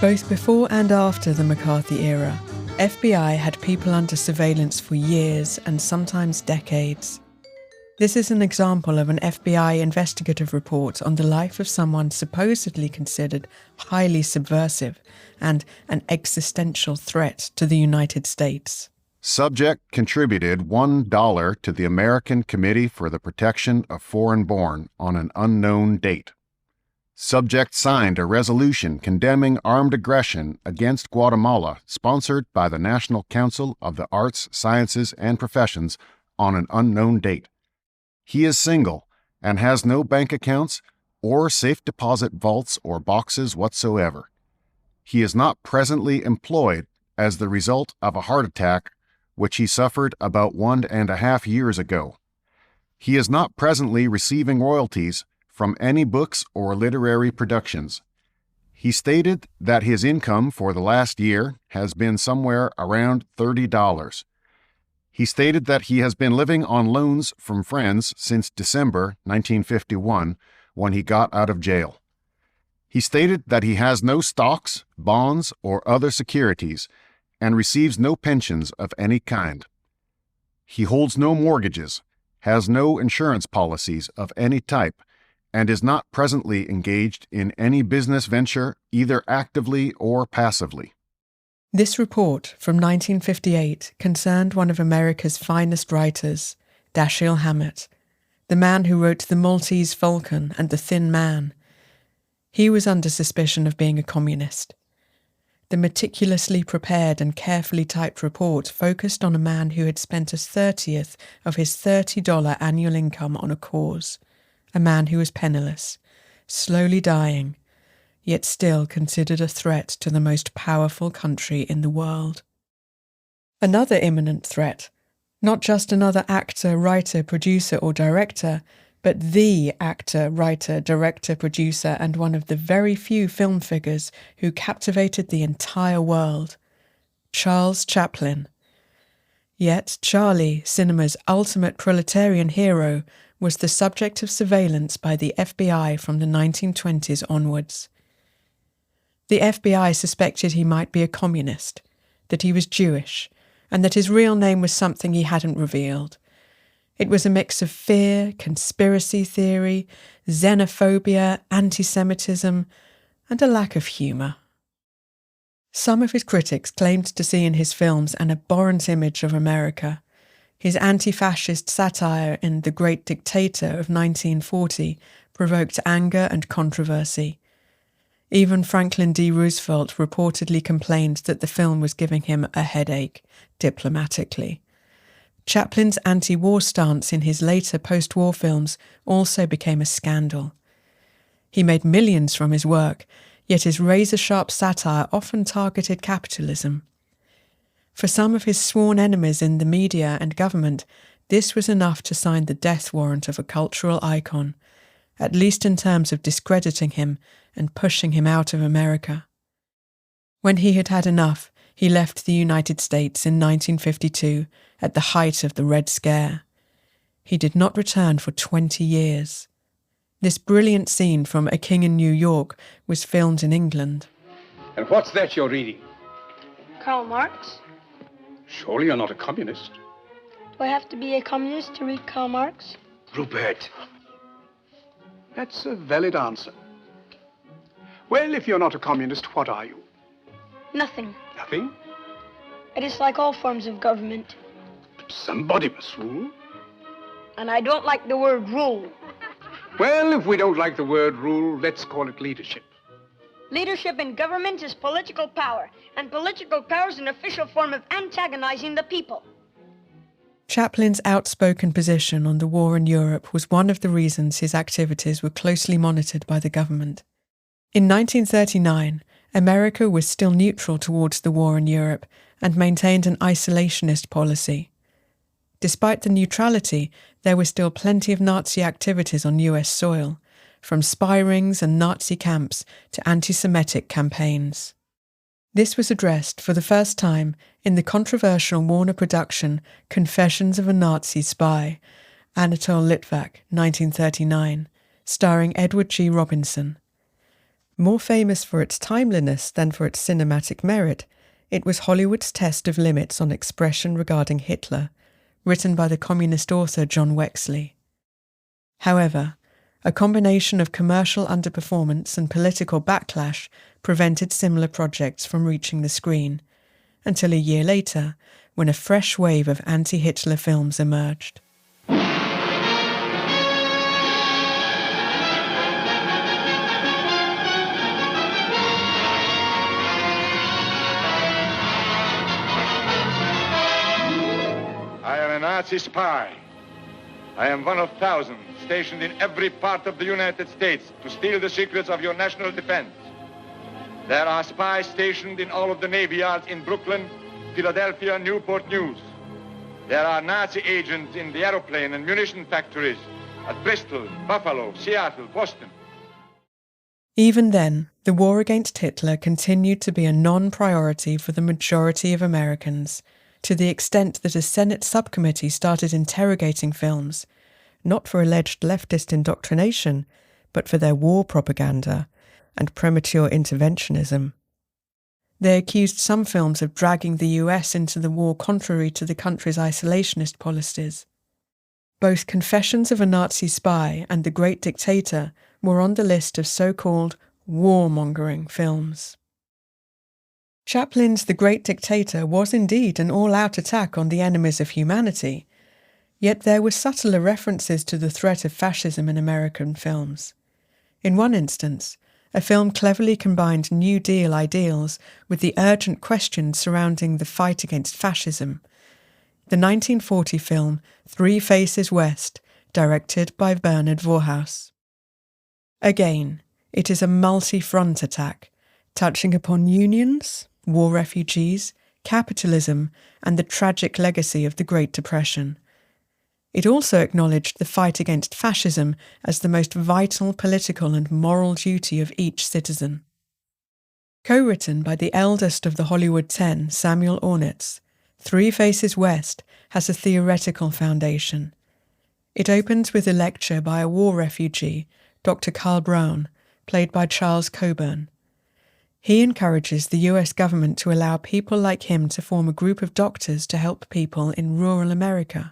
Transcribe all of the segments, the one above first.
Both before and after the McCarthy era, FBI had people under surveillance for years and sometimes decades. This is an example of an FBI investigative report on the life of someone supposedly considered highly subversive and an existential threat to the United States. Subject contributed $1 to the American Committee for the Protection of Foreign-Born on an unknown date. Subject signed a resolution condemning armed aggression against Guatemala, sponsored by the National Council of the Arts, Sciences, and Professions on an unknown date. He is single and has no bank accounts or safe deposit vaults or boxes whatsoever. He is not presently employed as the result of a heart attack which he suffered about 1.5 years ago. He is not presently receiving royalties from any books or literary productions. He stated that his income for the last year has been somewhere around $30. He stated that he has been living on loans from friends since December 1951, when he got out of jail. He stated that he has no stocks, bonds, or other securities, and receives no pensions of any kind. He holds no mortgages, has no insurance policies of any type, and is not presently engaged in any business venture, either actively or passively. This report from 1958 concerned one of America's finest writers, Dashiell Hammett, the man who wrote The Maltese Falcon and The Thin Man. He was under suspicion of being a communist. The meticulously prepared and carefully typed report focused on a man who had spent 1/30th of his $30 annual income on a cause, a man who was penniless, slowly dying, yet still considered a threat to the most powerful country in the world. Another imminent threat, not just another actor, writer, producer, or director, but the actor, writer, director, producer, and one of the very few film figures who captivated the entire world, Charles Chaplin. Yet Charlie, cinema's ultimate proletarian hero, was the subject of surveillance by the FBI from the 1920s onwards. The FBI suspected he might be a communist, that he was Jewish, and that his real name was something he hadn't revealed. It was a mix of fear, conspiracy theory, xenophobia, anti-Semitism, and a lack of humour. Some of his critics claimed to see in his films an abhorrent image of America. His anti-fascist satire in The Great Dictator of 1940 provoked anger and controversy. Even Franklin D. Roosevelt reportedly complained that the film was giving him a headache, diplomatically. Chaplin's anti-war stance in his later post-war films also became a scandal. He made millions from his work, yet his razor-sharp satire often targeted capitalism. For some of his sworn enemies in the media and government, this was enough to sign the death warrant of a cultural icon, at least in terms of discrediting him and pushing him out of America. When he had had enough, he left the United States in 1952 at the height of the Red Scare. He did not return for 20 years. This brilliant scene from A King in New York was filmed in England. And what's that you're reading? Karl Marx? Surely you're not a communist. Do I have to be a communist to read Karl Marx? Rupert. That's a valid answer. Well, if you're not a communist, what are you? Nothing. Nothing? I dislike all forms of government. But somebody must rule. And I don't like the word rule. Well, if we don't like the word rule, let's call it leadership. Leadership in government is political power, and political power is an official form of antagonizing the people. Chaplin's outspoken position on the war in Europe was one of the reasons his activities were closely monitored by the government. In 1939, America was still neutral towards the war in Europe and maintained an isolationist policy. Despite the neutrality, there were still plenty of Nazi activities on US soil, from spy rings and Nazi camps to anti-Semitic campaigns. This was addressed for the first time in the controversial Warner production Confessions of a Nazi Spy, Anatole Litvak, 1939, starring Edward G. Robinson. More famous for its timeliness than for its cinematic merit, it was Hollywood's test of limits on expression regarding Hitler, written by the communist author John Wexley. However, a combination of commercial underperformance and political backlash prevented similar projects from reaching the screen, until a year later, when a fresh wave of anti-Hitler films emerged. I am a Nazi spy. I am one of thousands stationed in every part of the United States to steal the secrets of your national defense. There are spies stationed in all of the Navy yards in Brooklyn, Philadelphia, Newport News. There are Nazi agents in the aeroplane and munition factories at Bristol, Buffalo, Seattle, Boston. Even then, the war against Hitler continued to be a non-priority for the majority of Americans, to the extent that a Senate subcommittee started interrogating films, not for alleged leftist indoctrination, but for their war propaganda and premature interventionism. They accused some films of dragging the US into the war contrary to the country's isolationist policies. Both Confessions of a Nazi Spy and The Great Dictator were on the list of so-called warmongering films. Chaplin's The Great Dictator was indeed an all-out attack on the enemies of humanity, yet there were subtler references to the threat of fascism in American films. In one instance, a film cleverly combined New Deal ideals with the urgent questions surrounding the fight against fascism. The 1940 film Three Faces West, directed by Bernard Voorhouse. Again, it is a multi-front attack, touching upon unions, war refugees, capitalism, and the tragic legacy of the Great Depression. It also acknowledged the fight against fascism as the most vital political and moral duty of each citizen. Co-written by the eldest of the Hollywood Ten, Samuel Ornitz, Three Faces West has a theoretical foundation. It opens with a lecture by a war refugee, Dr. Carl Brown, played by Charles Coburn. He encourages the US government to allow people like him to form a group of doctors to help people in rural America.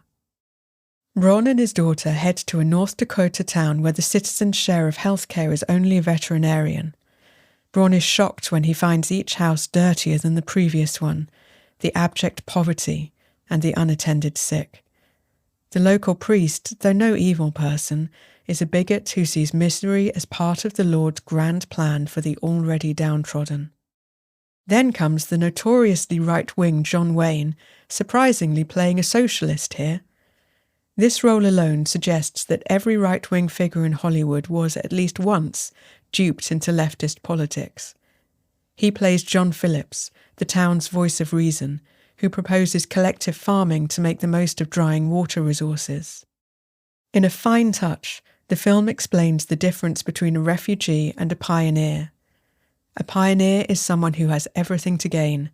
Ron and his daughter head to a North Dakota town where the citizen's share of healthcare is only a veterinarian. Ron is shocked when he finds each house dirtier than the previous one, the abject poverty, and the unattended sick. The local priest, though no evil person, is a bigot who sees misery as part of the Lord's grand plan for the already downtrodden. Then comes the notoriously right-wing John Wayne, surprisingly playing a socialist here. This role alone suggests that every right-wing figure in Hollywood was, at least once, duped into leftist politics. He plays John Phillips, the town's voice of reason, who proposes collective farming to make the most of drying water resources. In a fine touch, the film explains the difference between a refugee and a pioneer. A pioneer is someone who has everything to gain.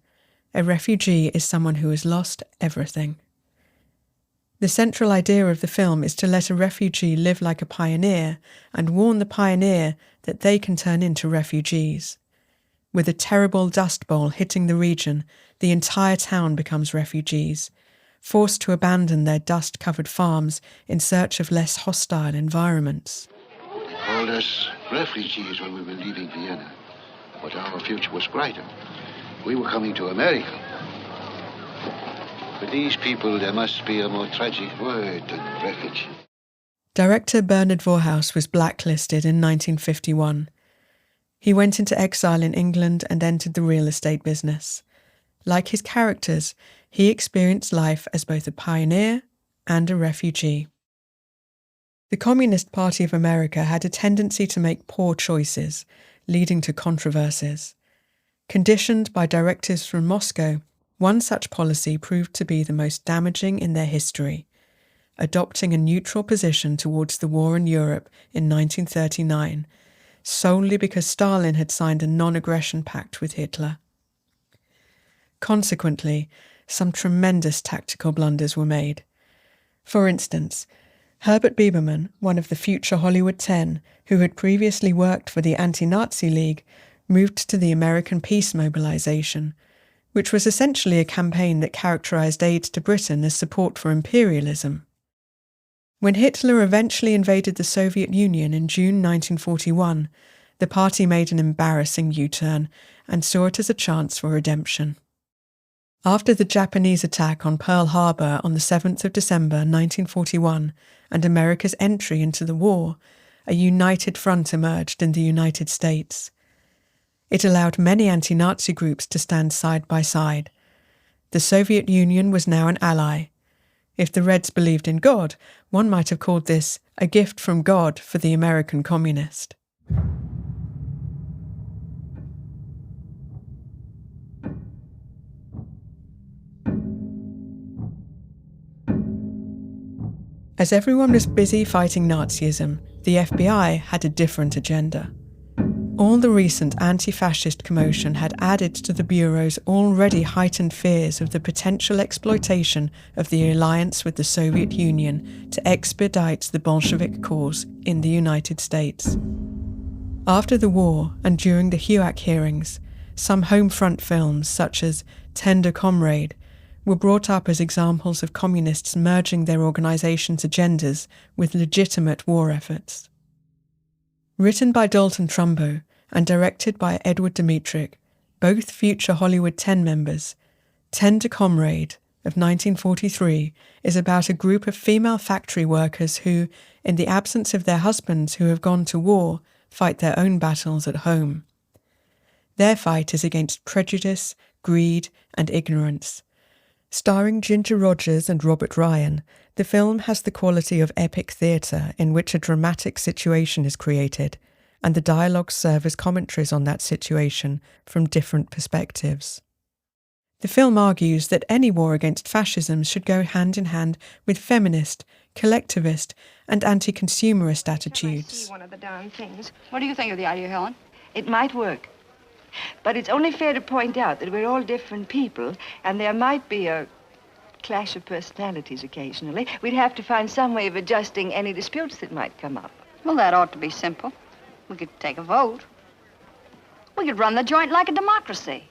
A refugee is someone who has lost everything. The central idea of the film is to let a refugee live like a pioneer and warn the pioneer that they can turn into refugees. With a terrible dust bowl hitting the region, the entire town becomes refugees, forced to abandon their dust-covered farms in search of less hostile environments. They called us refugees when we were leaving Vienna, but our future was brighter. We were coming to America. For these people, there must be a more tragic word than refugee. Director Bernard Voorhouse was blacklisted in 1951. He went into exile in England and entered the real estate business. Like his characters, he experienced life as both a pioneer and a refugee. The Communist Party of America had a tendency to make poor choices, leading to controversies. Conditioned by directives from Moscow, one such policy proved to be the most damaging in their history, adopting a neutral position towards the war in Europe in 1939, solely because Stalin had signed a non-aggression pact with Hitler. Consequently, some tremendous tactical blunders were made. For instance, Herbert Biberman, one of the future Hollywood 10, who had previously worked for the Anti-Nazi League, moved to the American Peace Mobilization, which was essentially a campaign that characterized aid to Britain as support for imperialism. When Hitler eventually invaded the Soviet Union in June 1941, the party made an embarrassing U-turn and saw it as a chance for redemption. After the Japanese attack on Pearl Harbor on the 7th of December 1941 and America's entry into the war, a united front emerged in the United States. It allowed many anti-Nazi groups to stand side by side. The Soviet Union was now an ally. If the Reds believed in God, one might have called this a gift from God for the American communist. As everyone was busy fighting Nazism, the FBI had a different agenda. All the recent anti-fascist commotion had added to the Bureau's already heightened fears of the potential exploitation of the alliance with the Soviet Union to expedite the Bolshevik cause in the United States. After the war and during the HUAC hearings, some home front films such as Tender Comrade were brought up as examples of communists merging their organization's agendas with legitimate war efforts. Written by Dalton Trumbo and directed by Edward Dmytryk, both future Hollywood 10 members, Tender Comrade of 1943 is about a group of female factory workers who, in the absence of their husbands who have gone to war, fight their own battles at home. Their fight is against prejudice, greed, and ignorance. Starring Ginger Rogers and Robert Ryan, the film has the quality of epic theatre in which a dramatic situation is created, and the dialogues serve as commentaries on that situation from different perspectives. The film argues that any war against fascism should go hand in hand with feminist, collectivist, and anti-consumerist attitudes. One of the darn things. What do you think of the idea, Helen? It might work. But it's only fair to point out that we're all different people, and there might be a clash of personalities occasionally. We'd have to find some way of adjusting any disputes that might come up. Well, that ought to be simple. We could take a vote. We could run the joint like a democracy.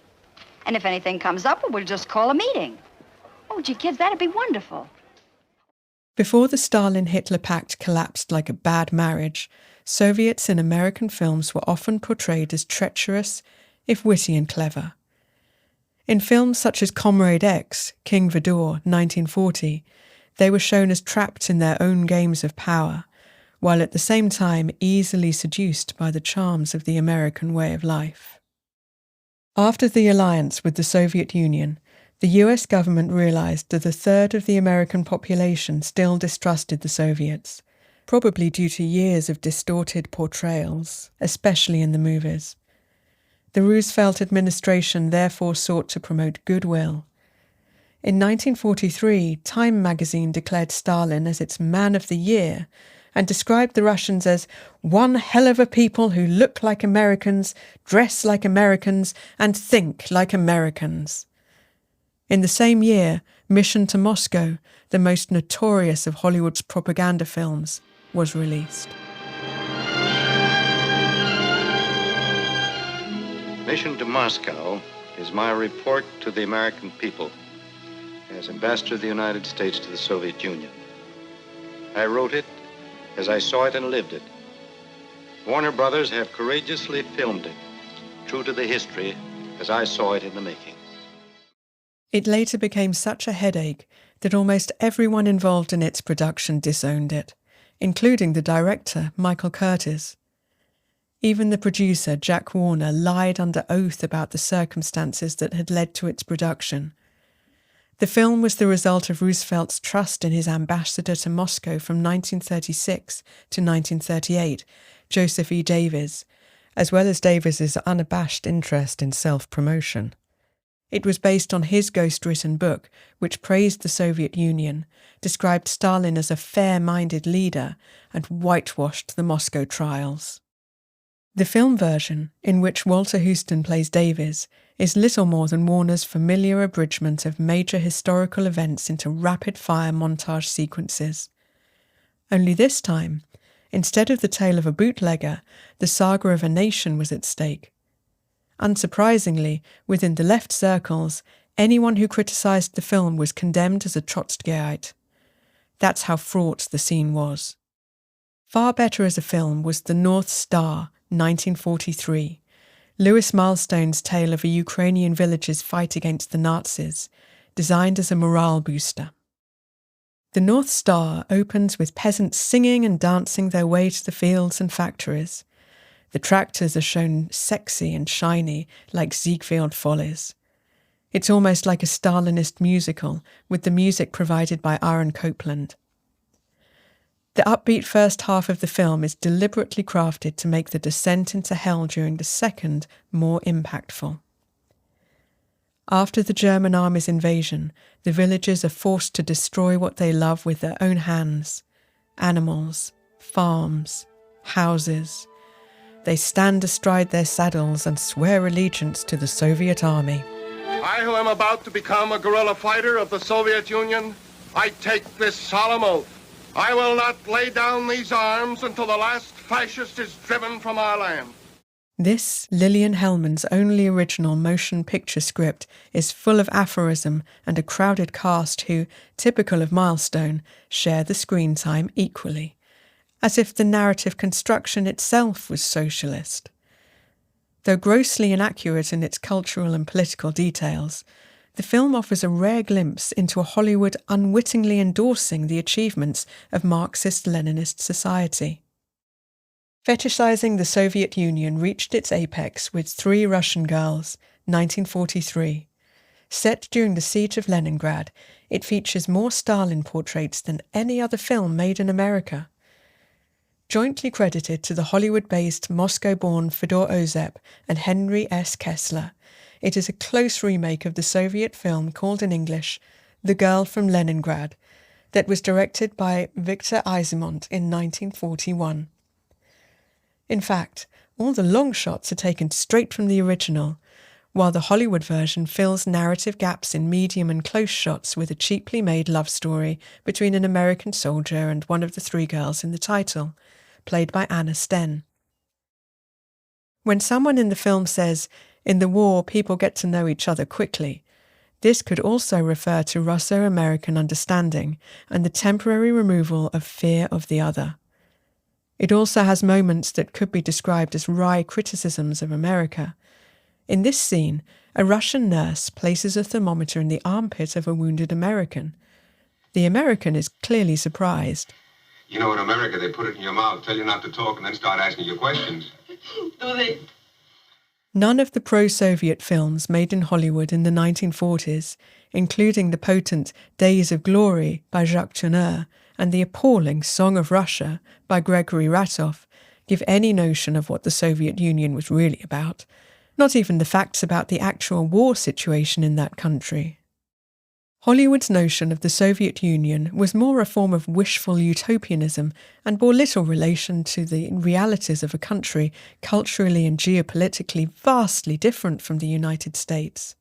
And if anything comes up, we'll just call a meeting. Oh, gee, kids, that'd be wonderful. Before the Stalin-Hitler pact collapsed like a bad marriage, Soviets in American films were often portrayed as treacherous, if witty and clever. In films such as Comrade X, King Vidor, 1940, they were shown as trapped in their own games of power, while at the same time easily seduced by the charms of the American way of life. After the alliance with the Soviet Union, the US government realized that a third of the American population still distrusted the Soviets, probably due to years of distorted portrayals, especially in the movies. The Roosevelt administration therefore sought to promote goodwill. In 1943, Time magazine declared Stalin as its Man of the Year and described the Russians as one hell of a people who look like Americans, dress like Americans, and think like Americans. In the same year, Mission to Moscow, the most notorious of Hollywood's propaganda films, was released. Mission to Moscow is my report to the American people as ambassador of the United States to the Soviet Union. I wrote it as I saw it and lived it. Warner Brothers have courageously filmed it, true to the history as I saw it in the making. It later became such a headache that almost everyone involved in its production disowned it, including the director, Michael Curtiz. Even the producer, Jack Warner, lied under oath about the circumstances that had led to its production. The film was the result of Roosevelt's trust in his ambassador to Moscow from 1936 to 1938, Joseph E. Davis, as well as Davis's unabashed interest in self-promotion. It was based on his ghost-written book, which praised the Soviet Union, described Stalin as a fair-minded leader, and whitewashed the Moscow trials. The film version, in which Walter Huston plays Davis, is little more than Warner's familiar abridgment of major historical events into rapid-fire montage sequences. Only this time, instead of the tale of a bootlegger, the saga of a nation was at stake. Unsurprisingly, within the left circles, anyone who criticised the film was condemned as a Trotskyite. That's how fraught the scene was. Far better as a film was The North Star, 1943, Louis Milestone's tale of a Ukrainian village's fight against the Nazis, designed as a morale booster. The North Star opens with peasants singing and dancing their way to the fields and factories. The tractors are shown sexy and shiny, like Ziegfeld Follies. It's almost like a Stalinist musical, with the music provided by Aaron Copland. The upbeat first half of the film is deliberately crafted to make the descent into hell during the second more impactful. After the German army's invasion, the villagers are forced to destroy what they love with their own hands: animals, farms, houses. They stand astride their saddles and swear allegiance to the Soviet army. I, who am about to become a guerrilla fighter of the Soviet Union, I take this solemn oath. I will not lay down these arms until the last fascist is driven from our land. This, Lillian Hellman's only original motion picture script, is full of aphorism and a crowded cast who, typical of Milestone, share the screen time equally, as if the narrative construction itself was socialist. Though grossly inaccurate in its cultural and political details, the film offers a rare glimpse into a Hollywood unwittingly endorsing the achievements of Marxist-Leninist society. Fetishizing the Soviet Union reached its apex with Three Russian Girls, 1943. Set during the siege of Leningrad, it features more Stalin portraits than any other film made in America. Jointly credited to the Hollywood-based Moscow-born Fedor Ozep and Henry S. Kessler, it is a close remake of the Soviet film called in English The Girl from Leningrad, that was directed by Victor Eisenmont in 1941. In fact, all the long shots are taken straight from the original, while the Hollywood version fills narrative gaps in medium and close shots with a cheaply made love story between an American soldier and one of the three girls in the title, played by Anna Sten. When someone in the film says, "In the war, people get to know each other quickly," this could also refer to Russo-American understanding and the temporary removal of fear of the other. It also has moments that could be described as wry criticisms of America. In this scene, a Russian nurse places a thermometer in the armpit of a wounded American. The American is clearly surprised. You know, in America, they put it in your mouth, tell you not to talk, and then start asking you questions. Do they? None of the pro-Soviet films made in Hollywood in the 1940s, including the potent Days of Glory by Jacques Tourneur and the appalling Song of Russia by Gregory Ratov, give any notion of what the Soviet Union was really about, not even the facts about the actual war situation in that country. Hollywood's notion of the Soviet Union was more a form of wishful utopianism and bore little relation to the realities of a country culturally and geopolitically vastly different from the United States.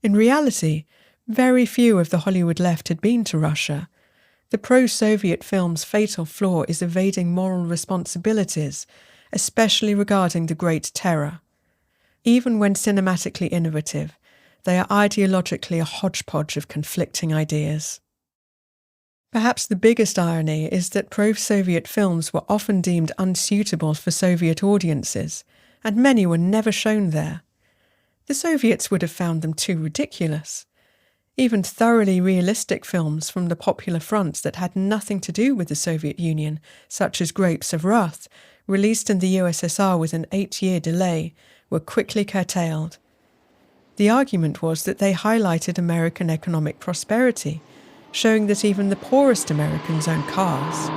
In reality, very few of the Hollywood left had been to Russia. The pro-Soviet film's fatal flaw is evading moral responsibilities, especially regarding the Great Terror. Even when cinematically innovative, they are ideologically a hodgepodge of conflicting ideas. Perhaps the biggest irony is that pro-Soviet films were often deemed unsuitable for Soviet audiences, and many were never shown there. The Soviets would have found them too ridiculous. Even thoroughly realistic films from the popular front that had nothing to do with the Soviet Union, such as Grapes of Wrath, released in the USSR with an 8-year delay, were quickly curtailed. The argument was that they highlighted American economic prosperity, showing that even the poorest Americans own cars.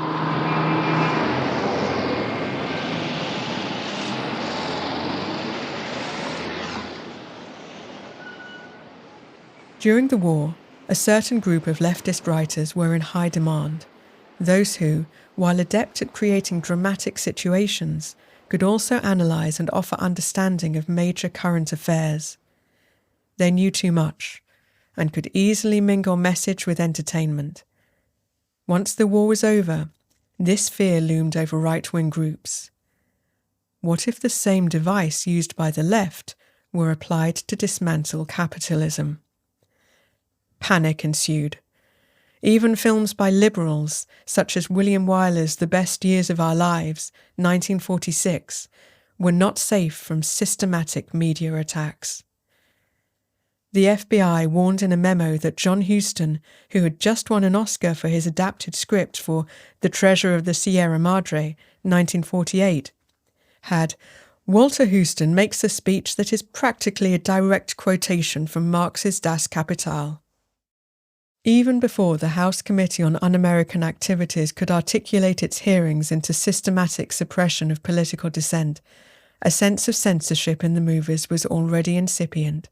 During the war, a certain group of leftist writers were in high demand, those who, while adept at creating dramatic situations, could also analyse and offer understanding of major current affairs. They knew too much, and could easily mingle message with entertainment. Once the war was over, this fear loomed over right-wing groups. What if the same device used by the left were applied to dismantle capitalism? Panic ensued. Even films by liberals, such as William Wyler's The Best Years of Our Lives, 1946, were not safe from systematic media attacks. The FBI warned in a memo that John Huston, who had just won an Oscar for his adapted script for The Treasure of the Sierra Madre, 1948, had Walter Huston makes a speech that is practically a direct quotation from Marx's Das Kapital. Even before the House Committee on Un-American Activities could articulate its hearings into systematic suppression of political dissent, a sense of censorship in the movies was already incipient.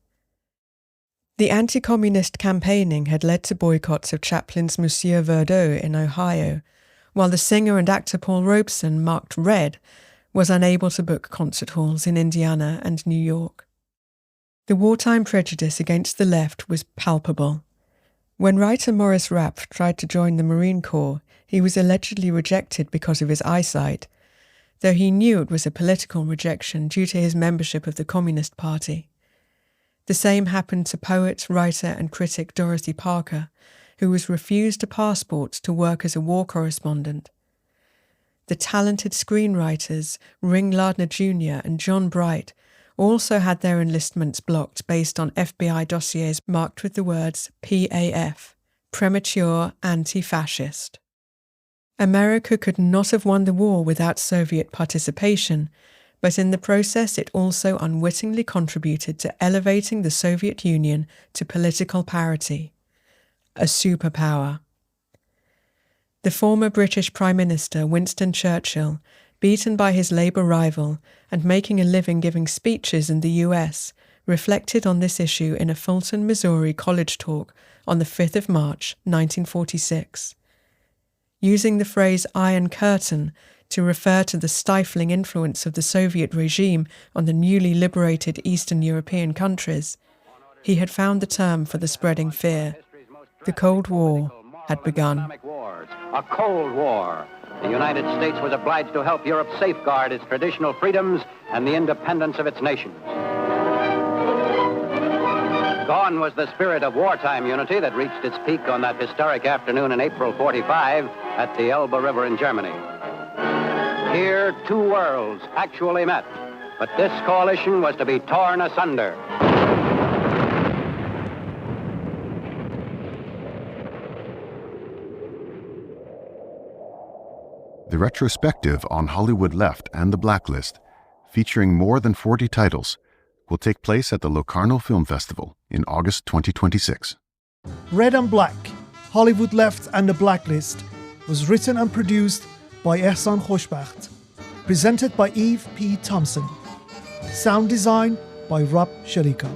The anti-communist campaigning had led to boycotts of Chaplin's Monsieur Verdeau in Ohio, while the singer and actor Paul Robeson, marked Red, was unable to book concert halls in Indiana and New York. The wartime prejudice against the left was palpable. When writer Morris Rapf tried to join the Marine Corps, he was allegedly rejected because of his eyesight, though he knew it was a political rejection due to his membership of the Communist Party. The same happened to poet, writer and critic Dorothy Parker, who was refused a passport to work as a war correspondent. The talented screenwriters Ring Lardner Jr. and John Bright also had their enlistments blocked based on FBI dossiers marked with the words PAF, Premature Anti-Fascist. America could not have won the war without Soviet participation, but in the process it also unwittingly contributed to elevating the Soviet Union to political parity, a superpower. The former British Prime Minister Winston Churchill, beaten by his Labour rival and making a living giving speeches in the US, reflected on this issue in a Fulton, Missouri college talk on the 5th of March, 1946. Using the phrase Iron Curtain to refer to the stifling influence of the Soviet regime on the newly liberated Eastern European countries, he had found the term for the spreading fear. The Cold War had begun. A Cold War. The United States was obliged to help Europe safeguard its traditional freedoms and the independence of its nations. Gone was the spirit of wartime unity that reached its peak on that historic afternoon in April 45 at the Elbe River in Germany. Here, two worlds actually met, but this coalition was to be torn asunder. The retrospective on Hollywood Left and the Blacklist, featuring more than 40 titles, will take place at the Locarno Film Festival in August 2026. Red and Black, Hollywood Left and the Blacklist was written and produced by Ehsan Khoshbacht, presented by Eve P. Thompson, sound design by Rob Sharika.